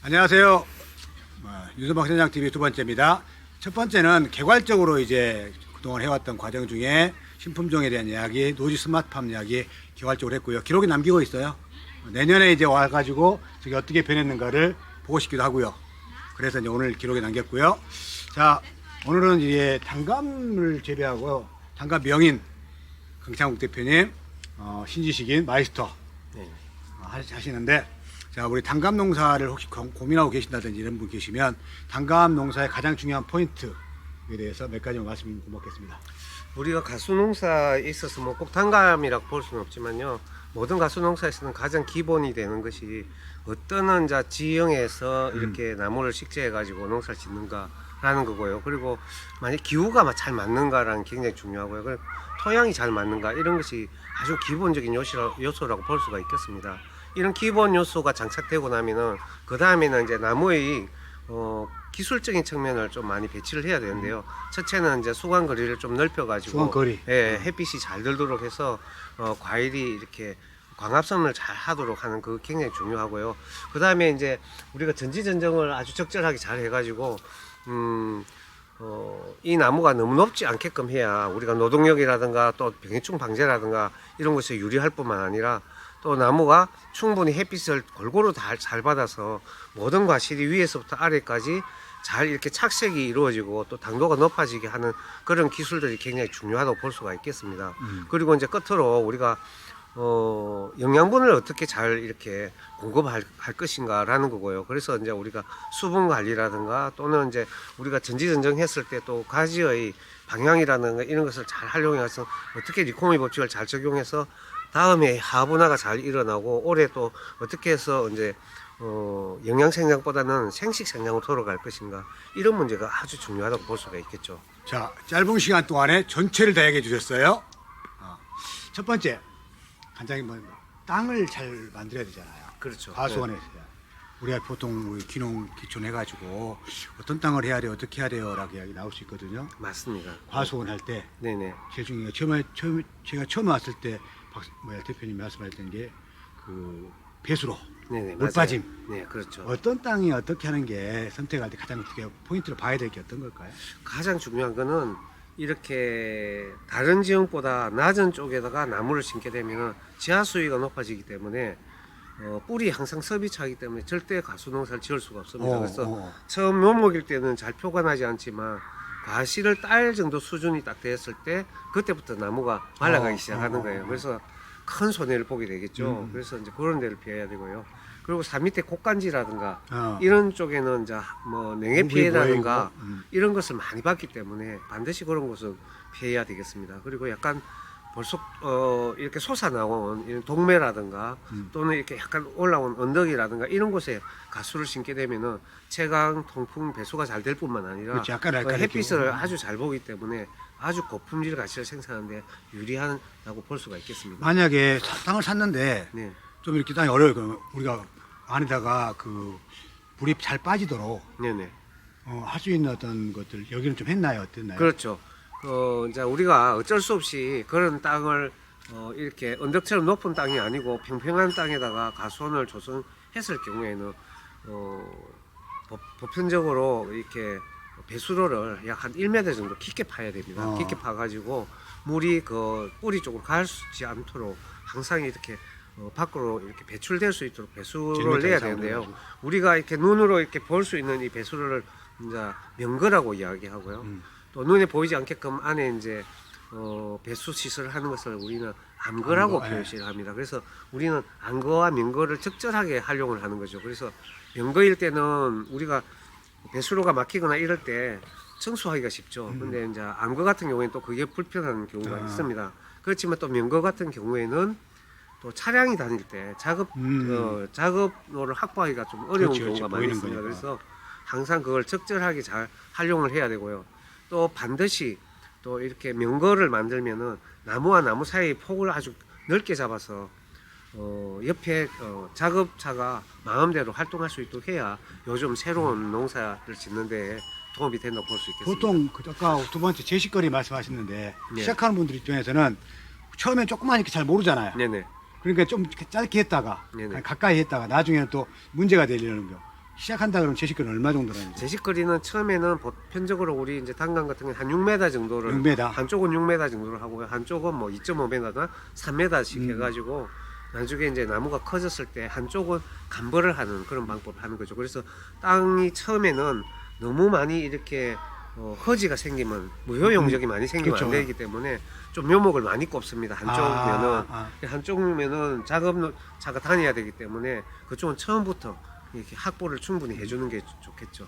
안녕하세요. 윤선박 현장 TV 두 번째입니다. 첫 번째는 개괄적으로 이제 그동안 해왔던 과정 중에 신품종에 대한 이야기, 노지 스마트팜 이야기 개괄적으로 했고요. 기록이 남기고 있어요. 내년에 이제 와가지고 저게 어떻게 변했는가를 보고 싶기도 하고요. 그래서 이제 오늘 기록에 남겼고요. 자, 오늘은 이제 단감을 재배하고 단감 명인 강창욱 대표님, 신지식인 마이스터 하시는데, 자, 우리 단감 농사를 혹시 고민하고 계신다든지 이런 분 계시면 단감 농사의 가장 중요한 포인트에 대해서 몇 가지만 말씀 고맙겠습니다. 우리가 가수농사에 있어서 뭐 꼭 단감이라고 볼 수는 없지만요, 모든 가수농사에서는 가장 기본이 되는 것이 어떤 지형에서 이렇게 나무를 식재해 가지고 농사를 짓는가라는 거고요. 그리고 만약 기후가 잘 맞는가라는 게 굉장히 중요하고요. 그리고 토양이 잘 맞는가, 이런 것이 아주 기본적인 요소라고 볼 수가 있겠습니다. 이런 기본 요소가 장착되고 나면은 그 다음에는 이제 나무의 기술적인 측면을 좀 많이 배치를 해야 되는데요. 첫째는 이제 수관 거리를 좀 넓혀가지고, 수관 거리. 예, 햇빛이 잘 들도록 해서 과일이 이렇게 광합성을 잘 하도록 하는 그 굉장히 중요하고요. 그 다음에 이제 우리가 전지전정을 아주 적절하게 잘 해가지고 이 나무가 너무 높지 않게끔 해야 우리가 노동력이라든가 또 병해충 방제라든가 이런 것에 유리할 뿐만 아니라, 또 나무가 충분히 햇빛을 골고루 잘 받아서 모든 과실이 위에서부터 아래까지 잘 이렇게 착색이 이루어지고 또 당도가 높아지게 하는 그런 기술들이 굉장히 중요하다고 볼 수가 있겠습니다. 그리고 이제 끝으로 우리가 영양분을 어떻게 잘 이렇게 공급할 것인가라는 거고요. 그래서 이제 우리가 수분 관리라든가 또는 이제 우리가 전지전정했을 때 또 가지의 방향이라든가 이런 것을 잘 활용해서 어떻게 리코미 법칙을 잘 적용해서 다음에 하분화가 잘 일어나고 올해 또 어떻게 해서 이제 영양 생장보다는 생식 생장으로 돌아갈 것인가, 이런 문제가 아주 중요하다고 볼 수가 있겠죠. 자, 짧은 시간 동안에 전체를 다 얘기해 주셨어요. 첫 번째, 간장이 땅을 잘 만들어야 되잖아요. 그렇죠. 과수원에서. 우리가 보통 우리 기촌 해가지고 어떤 땅을 해야 돼요, 어떻게 해야 돼요 라고 이야기 나올 수 있거든요. 맞습니다. 과수원 할 때 네네. 제일 중요한 게 제가 처음에 왔을 때 대표님 말씀하셨던 게 그 배수로, 네네. 물빠짐. 맞아요. 네, 그렇죠. 어떤 땅이 어떻게 하는 게 선택할 때 가장 크게 포인트로 봐야 될 게 어떤 걸까요? 가장 중요한 거는 이렇게 다른 지형보다 낮은 쪽에다가 나무를 심게 되면 지하 수위가 높아지기 때문에 뿌리 항상 섭이 차기 때문에 절대 가수농사를 지을 수가 없습니다. 그래서 처음 묘목일 때는 잘 표가 나지 않지만 과실을 딸 정도 수준이 딱 되었을 때 그때부터 나무가 말라가기 시작하는 거예요. 그래서 큰 손해를 보게 되겠죠. 그래서 이제 그런 데를 피해야 되고요. 그리고 산 밑에 곡간지라든가 이런 쪽에는 이제 뭐 냉해 피해라든가 이런 것을 많이 받기 때문에 반드시 그런 곳은 피해야 되겠습니다. 그리고 약간 벌써 이렇게 솟아나온 이런 동매라든가 또는 이렇게 약간 올라온 언덕이라든가 이런 곳에 가수를 심게 되면은 채광, 통풍, 배수가 잘 될 뿐만 아니라 그렇지, 약간 햇빛을 아주 잘 보기 때문에 아주 고품질 가시를 생산하는데 유리하다고 볼 수가 있겠습니다. 만약에 땅을 샀는데 네. 좀 이렇게 땅이 어려워요. 그럼 우리가 안에다가 그 물이 잘 빠지도록 네네. 할 수 있는 어떤 것들 여기는 좀 했나요? 어땠나요? 그렇죠. 이제 우리가 어쩔 수 없이 그런 땅을 이렇게 언덕처럼 높은 땅이 아니고 평평한 땅에다가 가수원을 조성했을 경우에는 보편적으로 이렇게 배수로를 약 한 1m 정도 깊게 파야 됩니다. 깊게 파가지고 물이 그 뿌리 쪽으로 가지 않도록 항상 이렇게 밖으로 이렇게 배출될 수 있도록 배수로를 내야 되는데요. 우리가 이렇게 눈으로 이렇게 볼 수 있는 이 배수로를 이제 명거라고 이야기하고요. 또 눈에 보이지 않게끔 안에 이제 배수 시설을 하는 것을 우리는 암거라고 표시를 합니다. 그래서 우리는 암거와 명거를 적절하게 활용을 하는 거죠. 그래서 명거일 때는 우리가 배수로가 막히거나 이럴 때 청소하기가 쉽죠. 근데 이제 암거 같은 경우에는 또 그게 불편한 경우가 있습니다. 그렇지만 또 명거 같은 경우에는 또 차량이 다닐 때 작업로를 확보하기가 좀 어려운 경우가 많이 있습니다. 그래서 항상 그걸 적절하게 잘 활용을 해야 되고요. 또 반드시 또 이렇게 명거를 만들면은 나무와 나무 사이의 폭을 아주 넓게 잡아서 옆에 작업차가 마음대로 활동할 수 있도록 해야 요즘 새로운 농사를 짓는 데 도움이 된다고 볼 수 있겠습니다. 보통 아까 두 번째 제식거리 말씀하셨는데 네. 시작하는 분들 입장에서는 처음엔 조그만 이렇게 잘 모르잖아요. 네네. 그러니까 좀 짧게 했다가 네네. 가까이 했다가 나중에는 또 문제가 되려는 거. 시작한다 그러면 제식거리는 얼마 정도 되는지? 제식거리는 처음에는 보편적으로 우리 이제 단감 같은 경우는 한 6m 정도를 6m. 한쪽은 6m 정도를 하고요. 한쪽은 뭐 2.5m나 3m씩 해가지고 나중에 이제 나무가 커졌을 때 한쪽은 감벌을 하는 그런 방법을 하는 거죠. 그래서 땅이 처음에는 너무 많이 이렇게 허지가 생기면 무효용적이 많이 생기면 그렇죠. 안 되기 때문에 좀 묘목을 많이 꼽습니다. 한쪽면은 한쪽면은 작업차가 다녀야 되기 때문에 그쪽은 처음부터 이렇게 확보를 충분히 해주는 게 좋겠죠.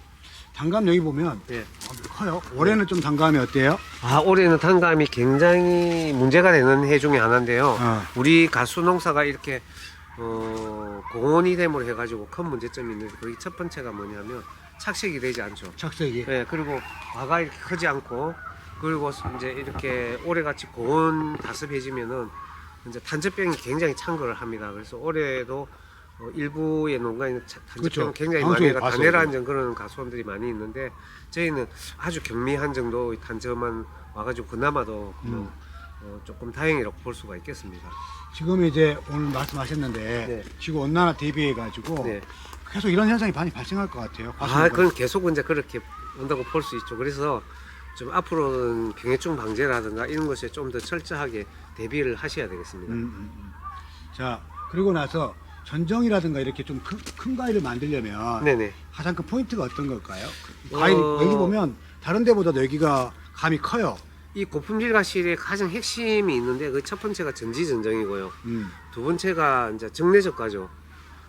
단감 여기 보면 네. 커요. 올해는 좀 단감이 어때요? 올해는 단감이 굉장히 문제가 되는 해 중에 하나인데요. 우리 가수 농사가 이렇게 공원이 됨으로 해가지고 큰 문제점이 있는데 거기 첫 번째가 뭐냐면 착색이 되지 않죠. 착색이. 네, 그리고 과가 이렇게 크지 않고 그리고 이제 이렇게 올해같이 고온 다습해지면은 이제 단접병이 굉장히 창궐을 합니다. 그래서 올해도 일부의 농가에는 단접병 그렇죠. 굉장히 방송에 많이 봤어요. 단내라는 그런 가수원들이 많이 있는데 저희는 아주 경미한 정도의 단점만 와가지고 그나마도 조금 다행이라고 볼 수가 있겠습니다. 지금 이제 오늘 말씀하셨는데 네. 지구 온난화 대비해 가지고 네. 계속 이런 현상이 많이 발생할 것 같아요. 그건 계속 이제 그렇게 온다고 볼 수 있죠. 그래서 좀 앞으로는 병해충 방제라든가 이런 것에 좀 더 철저하게 대비를 하셔야 되겠습니다. 자, 그리고 나서 전정이라든가 이렇게 좀 큰 과일을 만들려면 네네. 가장 큰 포인트가 어떤 걸까요? 과일 여기 보면 다른 데보다도 여기가 감이 커요. 이 고품질 과실의 가장 핵심이 있는데 그 첫 번째가 전지전정이고요. 두 번째가 이제 정례적과죠.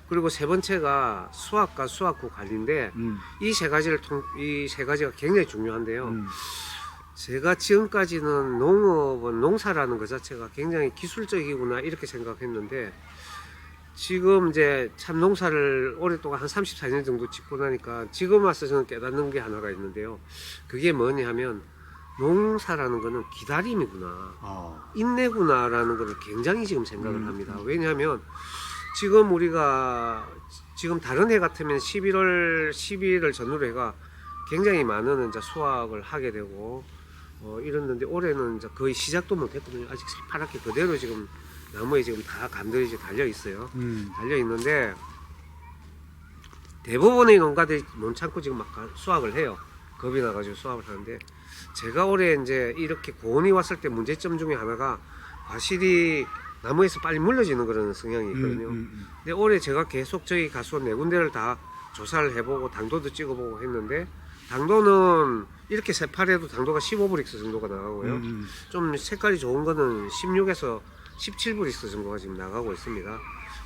그리고 세 번째가 수확과 수확 후 관리인데 이 세 가지가 굉장히 중요한데요. 제가 지금까지는 농업은 농사라는 것 자체가 굉장히 기술적이구나 이렇게 생각했는데 지금 이제 참 농사를 오랫동안 한 34년 정도 짓고 나니까 지금 와서 저는 깨닫는 게 하나가 있는데요. 그게 뭐냐 하면 농사라는 거는 기다림이구나, 인내구나라는 거를 굉장히 지금 생각을 합니다. 왜냐하면 지금 우리가 지금 다른 해 같으면 11월 전후로 해가 굉장히 많은 이제 수확을 하게 되고 이랬는데 올해는 이제 거의 시작도 못했거든요. 아직 새파랗게 그대로 지금 나무에 지금 다 감들이 이제 달려 있어요. 달려 있는데 대부분의 농가들이 못 참고 지금 막 수확을 해요. 겁이 나가지고 수확을 하는데 제가 올해 이제 이렇게 고온이 왔을 때 문제점 중에 하나가 과실이 나무에서 빨리 물러지는 그런 성향이 있거든요. 근데 올해 제가 계속 저희 가수원 네 군데를 다 조사를 해보고 당도도 찍어보고 했는데 당도는 이렇게 새파래도 당도가 15브릭스 정도가 나가고요. 좀 색깔이 좋은 거는 16에서 17브릭스 정도가 지금 나가고 있습니다.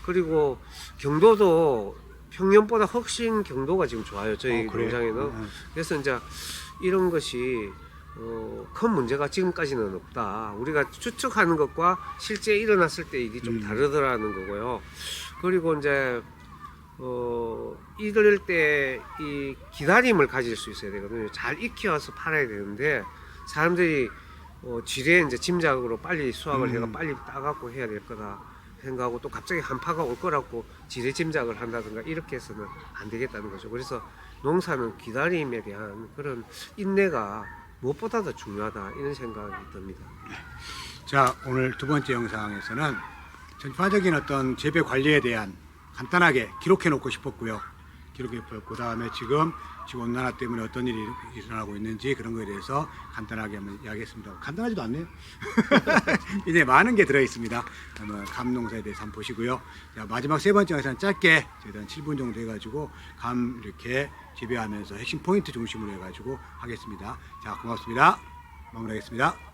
그리고 경도도 평년보다 훨씬 경도가 지금 좋아요. 저희 농장에는. 그래서 이제 이런 것이 큰 문제가 지금까지는 없다. 우리가 추측하는 것과 실제 일어났을 때 일이 좀 다르더라는 거고요. 그리고 이제 이럴 때 이 기다림을 가질 수 있어야 되거든요. 잘 익혀서 팔아야 되는데 사람들이 지레 이제 짐작으로 빨리 수확을 해가 빨리 따갖고 해야 될 거다 생각하고 또 갑자기 한파가 올 거라고 지레 짐작을 한다든가 이렇게 해서는 안 되겠다는 거죠. 그래서 농사는 기다림에 대한 그런 인내가 무엇보다 더 중요하다 이런 생각이 듭니다. 자, 오늘 두 번째 영상에서는 전파적인 어떤 재배 관리에 대한 간단하게 기록해 놓고 싶었고요. 기록해 보였고, 그다음에 지금 온난화 때문에 어떤 일이 일어나고 있는지 그런 거에 대해서 간단하게 한번 이야기했습니다. 간단하지도 않네요. 이제 많은 게 들어 있습니다. 한번 감 농사에 대해서 한번 보시고요. 자, 마지막 세 번째 영상은 짧게 저희도 한 7분 정도 해가지고 감 이렇게 재배하면서 핵심 포인트 중심으로 해가지고 하겠습니다. 자, 고맙습니다. 마무리하겠습니다.